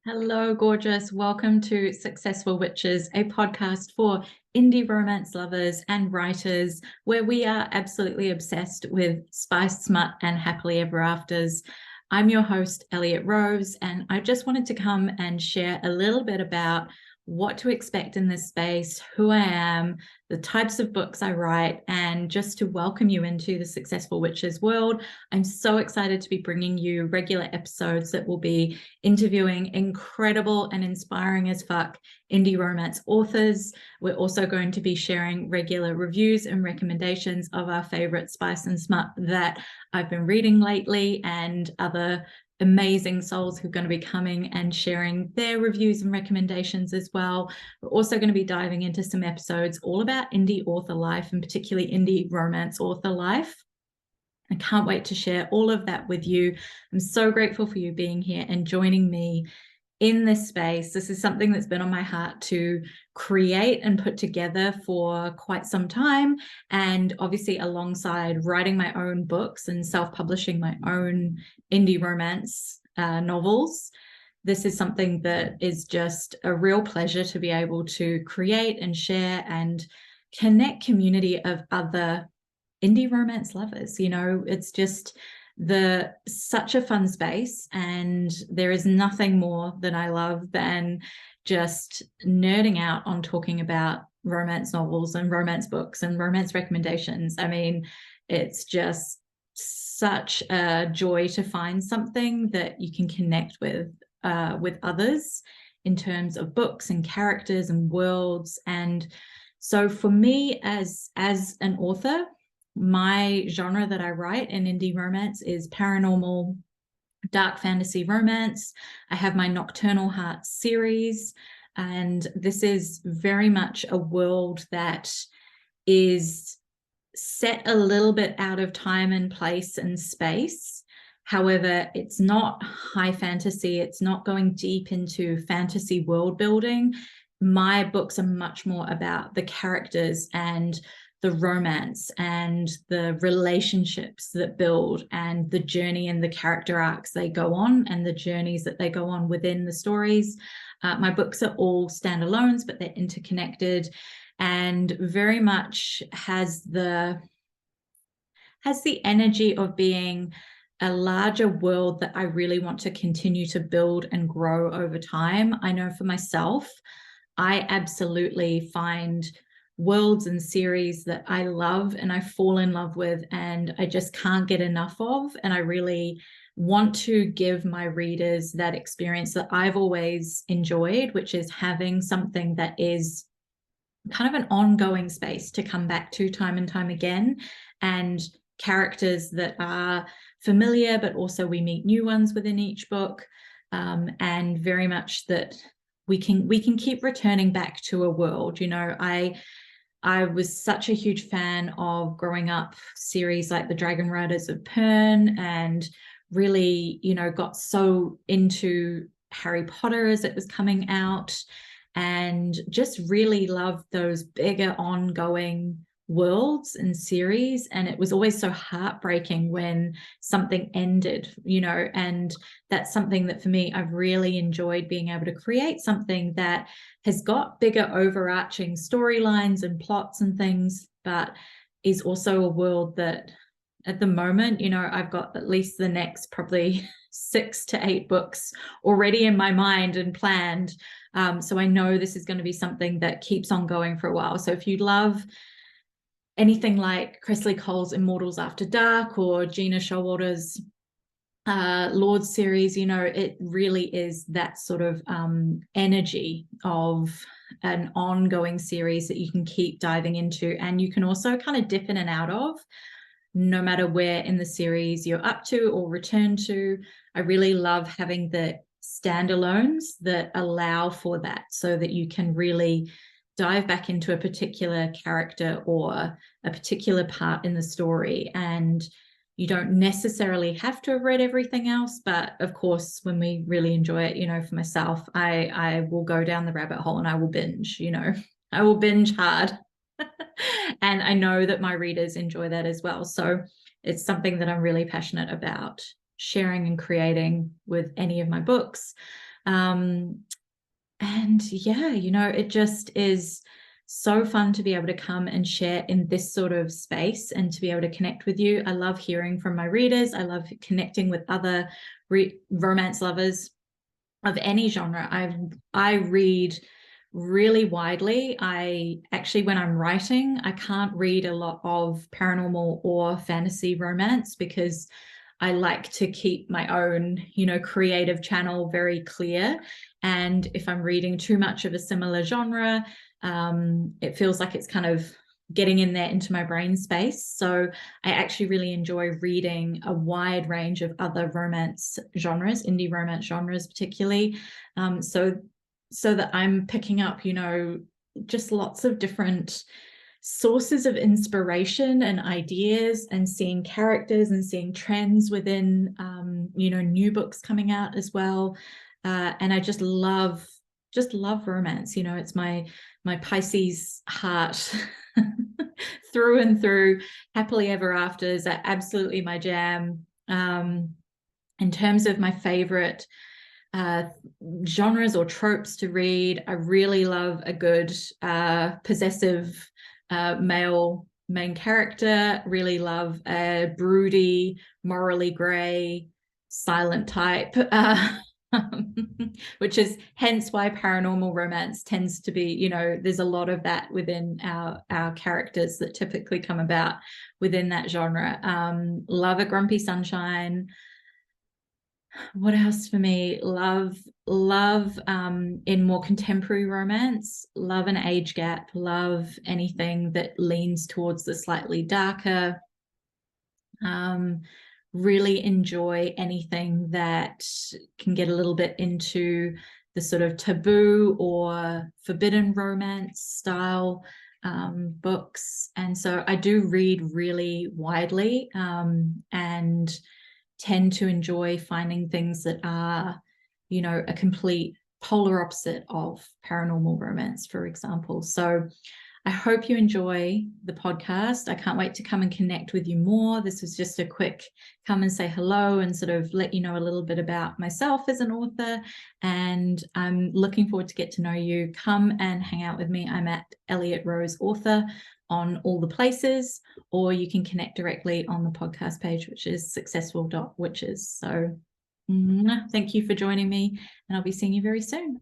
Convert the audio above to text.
Hello, gorgeous. Welcome to Successful Witches, a podcast for indie romance lovers and writers, where we are absolutely obsessed with spice, smut, and happily ever afters. I'm your host, Elliott Rose, and I just wanted to come and share a little bit about what to expect in this space, who I am, the types of books I write, and just to welcome you into the Successful Witches world. I'm so excited to be bringing you regular episodes that will be interviewing incredible and inspiring as fuck indie romance authors. We're also going to be sharing regular reviews and recommendations of our favorite spice and smut that I've been reading lately, and other amazing souls who are going to be coming and sharing their reviews and recommendations as well. We're also going to be diving into some episodes all about indie author life, and particularly indie romance author life. I can't wait to share all of that with you. I'm so grateful for you being here and joining me in this space. This is something that's been on my heart to create and put together for quite some time. And obviously, alongside writing my own books and self-publishing my own indie romance novels, this is something that is just a real pleasure to be able to create and share and connect community of other indie romance lovers. It's just such a fun space, and there is nothing more that I love than just nerding out on talking about romance novels and romance books and romance recommendations. I mean, it's just such a joy to find something that you can connect with others in terms of books and characters and worlds. And so for me as an author, my genre that I write in indie romance is paranormal, dark fantasy romance. I have my Nocturnal Hearts series, and this is very much a world that is set a little bit out of time and place and space. However, it's not high fantasy. It's not going deep into fantasy world building. My books are much more about the characters and the romance and the relationships that build, and the journey and the character arcs they go on, and the journeys that they go on within the stories. My books are all standalones, but they're interconnected, and very much has the energy of being a larger world that I really want to continue to build and grow over time. I know for myself, I absolutely find worlds and series that I love and I fall in love with, and I just can't get enough of. And I really want to give my readers that experience that I've always enjoyed, which is having something that is kind of an ongoing space to come back to time and time again, and characters that are familiar, but also we meet new ones within each book, and very much that we can keep returning back to a world. I was such a huge fan of growing up series like the Dragon Riders of Pern, and really, got so into Harry Potter as it was coming out, and just really loved those bigger ongoing worlds and series. And it was always so heartbreaking when something ended, and that's something that for me, I've really enjoyed being able to create something that has got bigger overarching storylines and plots and things, but is also a world that at the moment, I've got at least the next probably 6 to 8 books already in my mind and planned. So I know this is going to be something that keeps on going for a while. So if you love anything like Kresley Cole's Immortals After Dark, or Gina Showalter's Lord series, it really is that sort of energy of an ongoing series that you can keep diving into, and you can also kind of dip in and out of no matter where in the series you're up to or return to. I really love having the standalones that allow for that, so that you can really dive back into a particular character or a particular part in the story, and you don't necessarily have to have read everything else. But of course, when we really enjoy it, for myself, I will go down the rabbit hole and I will binge. I will binge hard. And I know that my readers enjoy that as well. So it's something that I'm really passionate about sharing and creating with any of my books. And yeah, you know, it just is so fun to be able to come and share in this sort of space and to be able to connect with you. I love hearing from my readers. I love connecting with other romance lovers of any genre. I read really widely. I actually, when I'm writing, I can't read a lot of paranormal or fantasy romance because I like to keep my own, you know, creative channel very clear. And if I'm reading too much of a similar genre, it feels like it's kind of getting in there into my brain space. So I actually really enjoy reading a wide range of other romance genres, indie romance genres particularly. So that I'm picking up, you know, just lots of different sources of inspiration and ideas, and seeing characters and seeing trends within, you know, new books coming out as well. And I just love romance. You know, it's my Pisces heart through and through. Happily ever afters are absolutely my jam. In terms of my favorite genres or tropes to read, I really love a good possessive male main character. Really love a broody, morally grey, silent type, which is hence why paranormal romance tends to be, you know, there's a lot of that within our characters that typically come about within that genre. Love a grumpy sunshine. What else for me? Love in more contemporary romance, love an age gap, love anything that leans towards the slightly darker. Really enjoy anything that can get a little bit into the sort of taboo or forbidden romance style books. And so I do read really widely, and tend to enjoy finding things that are, you know, a complete polar opposite of paranormal romance, for example. So I hope you enjoy the podcast. I can't wait to come and connect with you more. This was just a quick come and say hello and sort of let you know a little bit about myself as an author. And I'm looking forward to get to know you. Come and hang out with me. I'm at Elliott Rose Author on all the places, or you can connect directly on the podcast page, which is successful.witches. So thank you for joining me, and I'll be seeing you very soon.